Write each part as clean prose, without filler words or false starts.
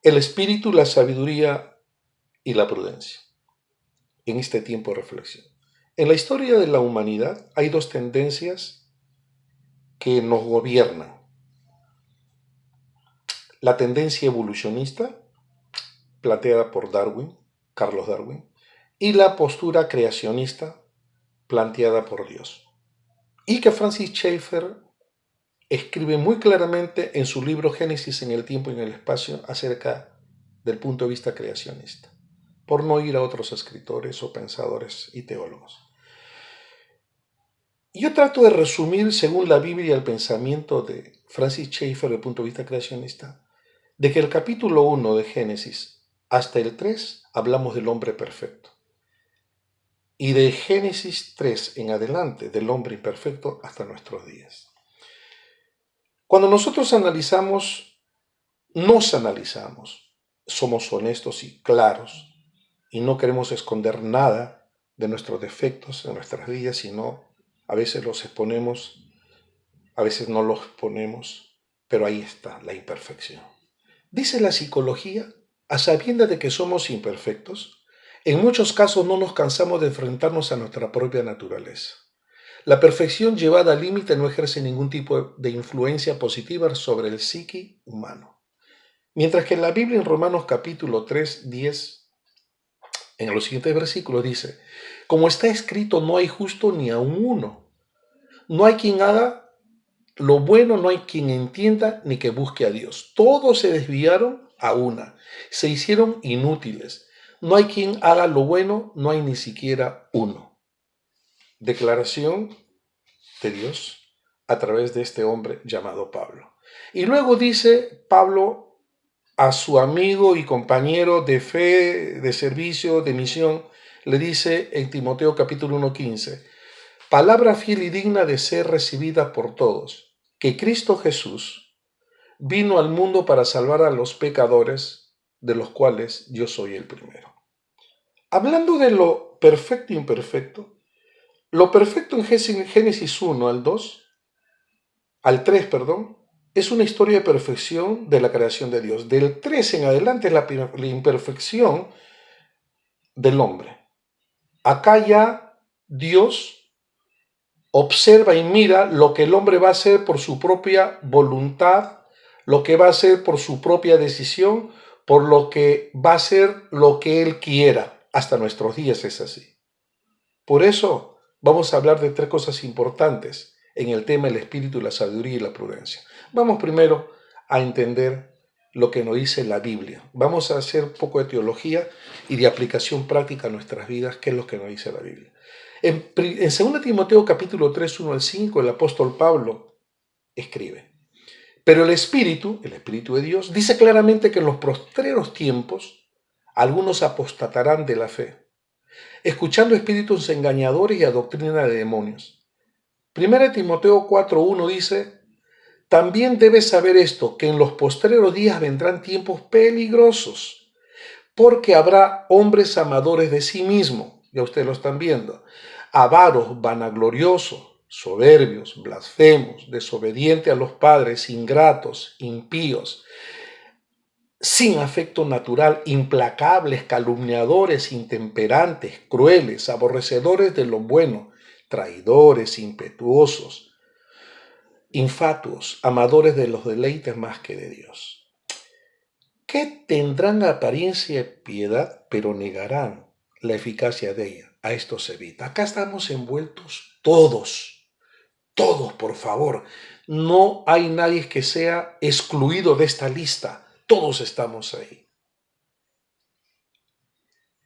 el espíritu, la sabiduría y la prudencia en este tiempo de reflexión. En la historia de la humanidad hay dos tendencias que nos gobiernan. La tendencia evolucionista, planteada por Carlos Darwin, y la postura creacionista, planteada por Dios. Y que Francis Schaeffer escribe muy claramente en su libro Génesis en el tiempo y en el espacio acerca del punto de vista creacionista, por no ir a otros escritores o pensadores y teólogos. Yo trato de resumir, según la Biblia, el pensamiento de Francis Schaeffer desde el punto de vista creacionista, de que el capítulo 1 de Génesis hasta el 3 hablamos del hombre perfecto. Y de Génesis 3 en adelante, del hombre imperfecto hasta nuestros días. Cuando nosotros nos analizamos, somos honestos y claros y no queremos esconder nada de nuestros defectos en nuestras vidas, sino a veces los exponemos, a veces no los exponemos, pero ahí está la imperfección. Dice la psicología, a sabiendas de que somos imperfectos, en muchos casos no nos cansamos de enfrentarnos a nuestra propia naturaleza. La perfección llevada al límite no ejerce ningún tipo de influencia positiva sobre el psique humano. Mientras que en la Biblia, en Romanos capítulo 3, 10, en los siguientes versículos dice, como está escrito, no hay justo ni aun uno. No hay quien haga lo bueno, no hay quien entienda ni que busque a Dios. Todos se desviaron a una, se hicieron inútiles. No hay quien haga lo bueno, no hay ni siquiera uno. Declaración de Dios a través de este hombre llamado Pablo. Y luego dice Pablo a su amigo y compañero de fe, de servicio, de misión, le dice en Timoteo capítulo 1:15, palabra fiel y digna de ser recibida por todos, que Cristo Jesús vino al mundo para salvar a los pecadores, de los cuales yo soy el primero. Hablando de lo perfecto e imperfecto, lo perfecto en Génesis 1 al 3, es una historia de perfección de la creación de Dios. Del 3 en adelante es la imperfección del hombre. Acá ya Dios observa y mira lo que el hombre va a hacer por su propia voluntad, lo que va a hacer por su propia decisión, por lo que va a hacer lo que él quiera. Hasta nuestros días es así. Por eso vamos a hablar de tres cosas importantes en el tema del espíritu, la sabiduría y la prudencia. Vamos primero a entender lo que nos dice la Biblia. Vamos a hacer un poco de teología y de aplicación práctica a nuestras vidas, qué es lo que nos dice la Biblia. En 2 Timoteo capítulo 3, 1 al 5, el apóstol Pablo escribe, pero el Espíritu de Dios, dice claramente que en los postreros tiempos algunos apostatarán de la fe, escuchando espíritus engañadores y a doctrina de demonios. 1 Timoteo 4:1 dice, también debes saber esto, que en los postreros días vendrán tiempos peligrosos, porque habrá hombres amadores de sí mismos, ya ustedes lo están viendo, avaros, vanagloriosos, soberbios, blasfemos, desobedientes a los padres, ingratos, impíos, sin afecto natural, implacables, calumniadores, intemperantes, crueles, aborrecedores de lo bueno, traidores, impetuosos, infatuos, amadores de los deleites más que de Dios, que tendrán apariencia de piedad, pero negarán la eficacia de ella. A esto se evita. Acá estamos envueltos todos, por favor. No hay nadie que sea excluido de esta lista. Todos estamos ahí.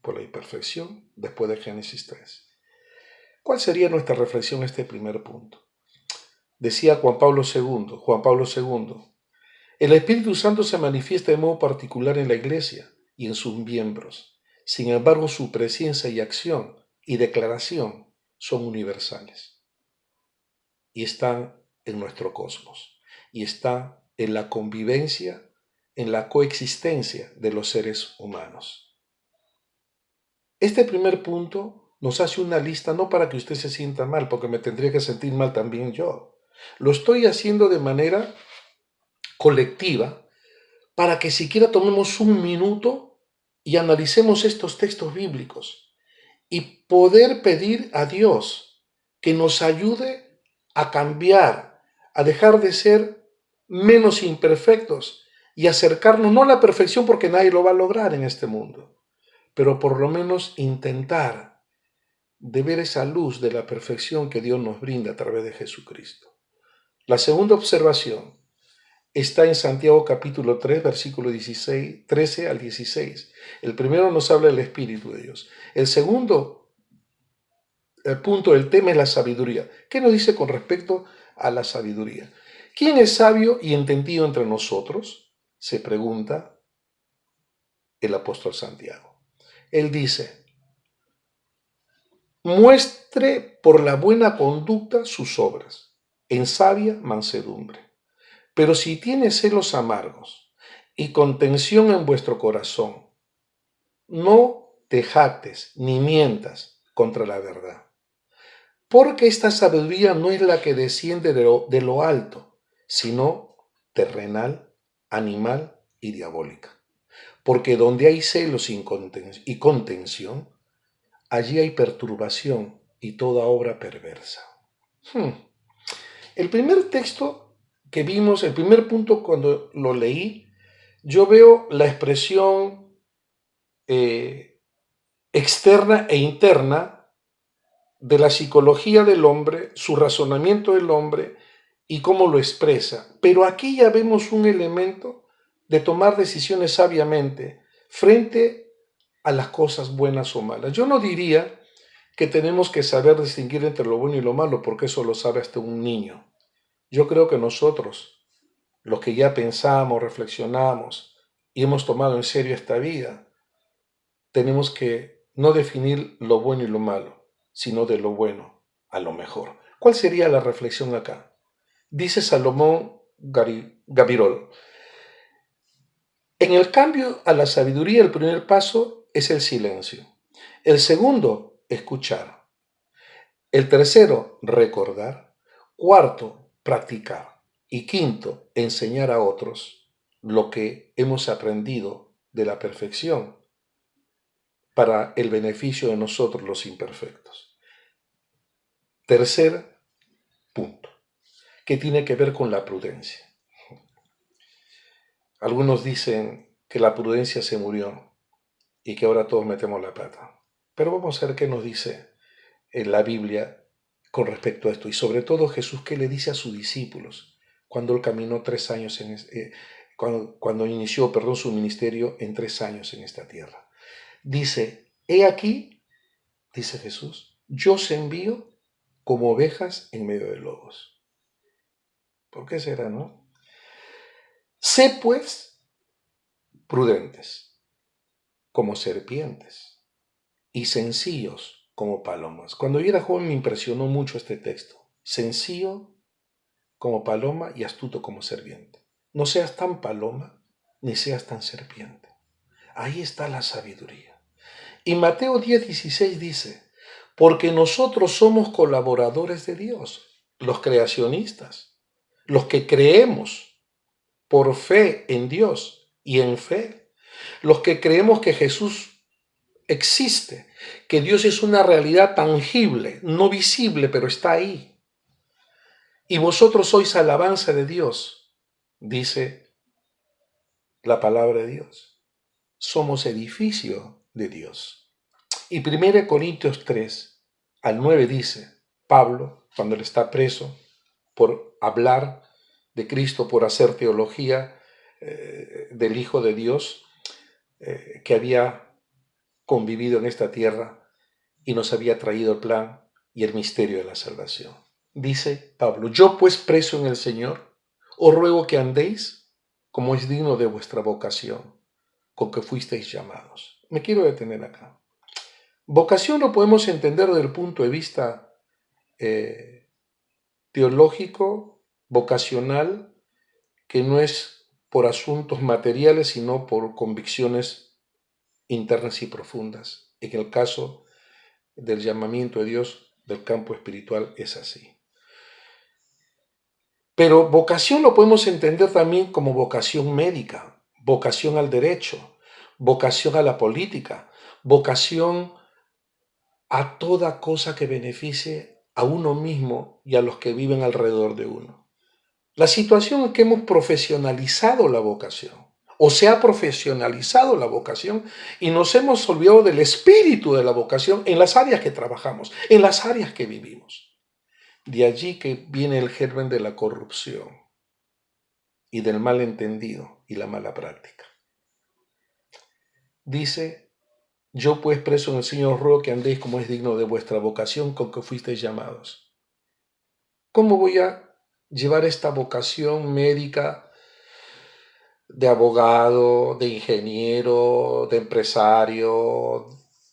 Por la imperfección, después de Génesis 3. ¿Cuál sería nuestra reflexión en este primer punto? Decía Juan Pablo II, el Espíritu Santo se manifiesta de modo particular en la Iglesia y en sus miembros. Sin embargo, su presencia y acción y declaración son universales y están en nuestro cosmos y están en la convivencia, en la coexistencia de los seres humanos. Este primer punto nos hace una lista no para que usted se sienta mal, porque me tendría que sentir mal también yo. Lo estoy haciendo de manera colectiva para que siquiera tomemos un minuto y analicemos estos textos bíblicos y poder pedir a Dios que nos ayude a cambiar, a dejar de ser menos imperfectos y acercarnos, no a la perfección porque nadie lo va a lograr en este mundo, pero por lo menos intentar de ver esa luz de la perfección que Dios nos brinda a través de Jesucristo. La segunda observación está en Santiago capítulo 3, versículo 13 al 16. El primero nos habla del Espíritu de Dios. El segundo punto del tema es la sabiduría. ¿Qué nos dice con respecto a la sabiduría? ¿Quién es sabio y entendido entre nosotros? Se pregunta el apóstol Santiago. Él dice, muestre por la buena conducta sus obras, en sabia mansedumbre. Pero si tiene celos amargos y contención en vuestro corazón, no te jactes ni mientas contra la verdad. Porque esta sabiduría no es la que desciende de lo alto, sino terrenal, animal y diabólica. Porque donde hay celos y contención, allí hay perturbación y toda obra perversa. El primer texto que vimos, el primer punto cuando lo leí, yo veo la expresión externa e interna de la psicología del hombre, su razonamiento del hombre y cómo lo expresa. Pero aquí ya vemos un elemento de tomar decisiones sabiamente frente a las cosas buenas o malas. Yo no diría que tenemos que saber distinguir entre lo bueno y lo malo, porque eso lo sabe hasta un niño. Yo creo que nosotros, los que ya pensamos, reflexionamos y hemos tomado en serio esta vida, tenemos que no definir lo bueno y lo malo, sino de lo bueno a lo mejor. ¿Cuál sería la reflexión acá? Dice Salomón Gabirol, en el cambio a la sabiduría el primer paso es el silencio. El segundo, escuchar. El tercero, recordar. Cuarto, practicar. Y quinto, enseñar a otros lo que hemos aprendido de la perfección para el beneficio de nosotros los imperfectos. Tercer punto, que tiene que ver con la prudencia. Algunos dicen que la prudencia se murió y que ahora todos metemos la pata. Pero vamos a ver qué nos dice en la Biblia con respecto a esto. Y sobre todo Jesús, ¿qué le dice a sus discípulos cuando él caminó 3 años, cuando inició su ministerio en 3 años en esta tierra? Dice, he aquí, dice Jesús, yo os envío como ovejas en medio de lobos. ¿Por qué será, no? Sé pues prudentes como serpientes y sencillos como palomas. Cuando yo era joven me impresionó mucho este texto. Sencillo como paloma y astuto como serpiente. No seas tan paloma ni seas tan serpiente. Ahí está la sabiduría. Y Mateo 10:16 dice, porque nosotros somos colaboradores de Dios, los creacionistas, los que creemos por fe en Dios y en fe, los que creemos que Jesús existe, que Dios es una realidad tangible, no visible, pero está ahí. Y vosotros sois alabanza de Dios, dice la palabra de Dios. Somos edificio de Dios. Y 1 Corintios 3 al 9 dice, Pablo, cuando él está preso por hablar de Cristo, por hacer teología del Hijo de Dios, que había convivido en esta tierra y nos había traído el plan y el misterio de la salvación. Dice Pablo, yo pues preso en el Señor, os ruego que andéis como es digno de vuestra vocación, con que fuisteis llamados. Me quiero detener acá. Vocación lo podemos entender desde el punto de vista teológico, vocacional, que no es por asuntos materiales, sino por convicciones internas y profundas. En el caso del llamamiento de Dios del campo espiritual es así. Pero vocación lo podemos entender también como vocación médica, vocación al derecho, vocación a la política, vocación a toda cosa que beneficie a uno mismo y a los que viven alrededor de uno. La situación es que hemos profesionalizado la vocación, o se ha profesionalizado la vocación, y nos hemos olvidado del espíritu de la vocación en las áreas que trabajamos, en las áreas que vivimos. De allí que viene el germen de la corrupción y del malentendido y la mala práctica. Dice: yo pues preso en el Señor os ruego que andéis como es digno de vuestra vocación con que fuisteis llamados. ¿Cómo voy a llevar esta vocación médica, de abogado, de ingeniero, de empresario,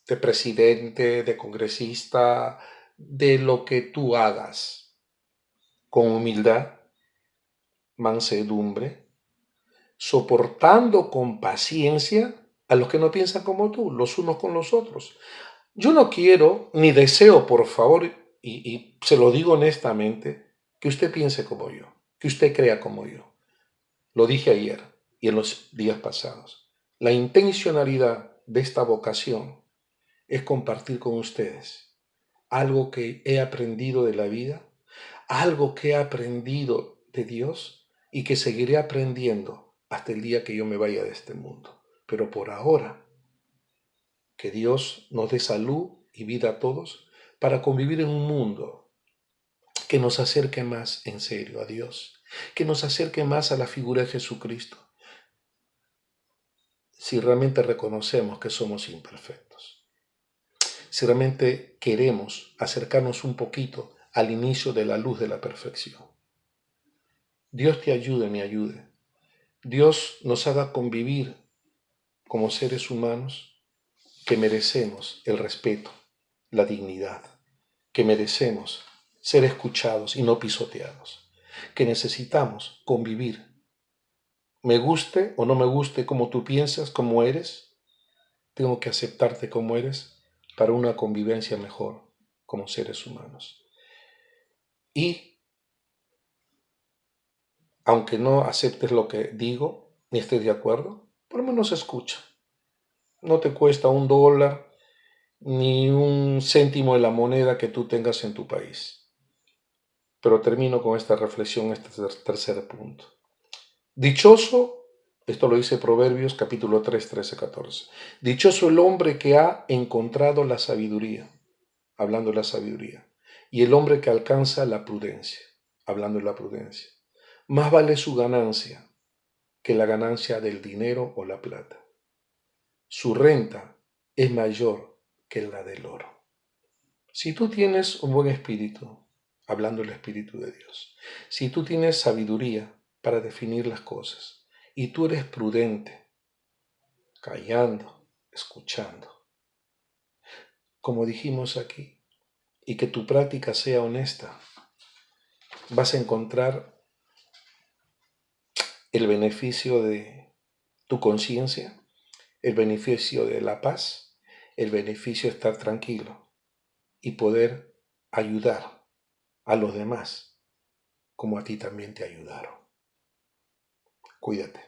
de presidente, de congresista, de lo que tú hagas? Con humildad, mansedumbre, soportando con paciencia a los que no piensan como tú, los unos con los otros. Yo no quiero ni deseo, por favor, y se lo digo honestamente, que usted piense como yo, que usted crea como yo. Lo dije ayer y en los días pasados. La intencionalidad de esta vocación es compartir con ustedes algo que he aprendido de la vida, algo que he aprendido de Dios y que seguiré aprendiendo hasta el día que yo me vaya de este mundo. Pero por ahora, que Dios nos dé salud y vida a todos para convivir en un mundo que nos acerque más en serio a Dios, que nos acerque más a la figura de Jesucristo, si realmente reconocemos que somos imperfectos, si realmente queremos acercarnos un poquito al inicio de la luz de la perfección. Dios te ayude, me ayude. Dios nos haga convivir como seres humanos que merecemos el respeto, la dignidad, que merecemos ser escuchados y no pisoteados, que necesitamos convivir. Me guste o no me guste como tú piensas, como eres, tengo que aceptarte como eres para una convivencia mejor como seres humanos. Y aunque no aceptes lo que digo, ni estés de acuerdo, por lo menos escucha. No te cuesta $1 ni un céntimo de la moneda que tú tengas en tu país. Pero termino con esta reflexión, este tercer punto. Dichoso, esto lo dice Proverbios capítulo 3, 13, 14. Dichoso el hombre que ha encontrado la sabiduría, hablando de la sabiduría, y el hombre que alcanza la prudencia, hablando de la prudencia. Más vale su ganancia que la ganancia del dinero o la plata. Su renta es mayor que la del oro. Si tú tienes un buen espíritu, hablando del Espíritu de Dios, si tú tienes sabiduría para definir las cosas y tú eres prudente, callando, escuchando, como dijimos aquí, y que tu práctica sea honesta, vas a encontrar el beneficio de tu conciencia, el beneficio de la paz, el beneficio de estar tranquilo y poder ayudar a los demás como a ti también te ayudaron. Cuídate,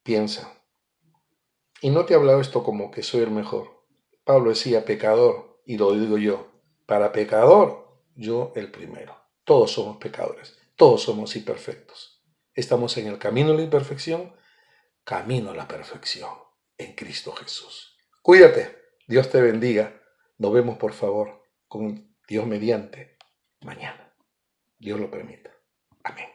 piensa. Y no te he hablado esto como que soy el mejor. Pablo decía pecador, y lo digo yo, para pecador, yo el primero. Todos somos pecadores, todos somos imperfectos. Estamos en el camino de la imperfección, camino a la perfección, en Cristo Jesús. Cuídate, Dios te bendiga. Nos vemos, por favor, con Dios mediante, mañana. Dios lo permita. Amén.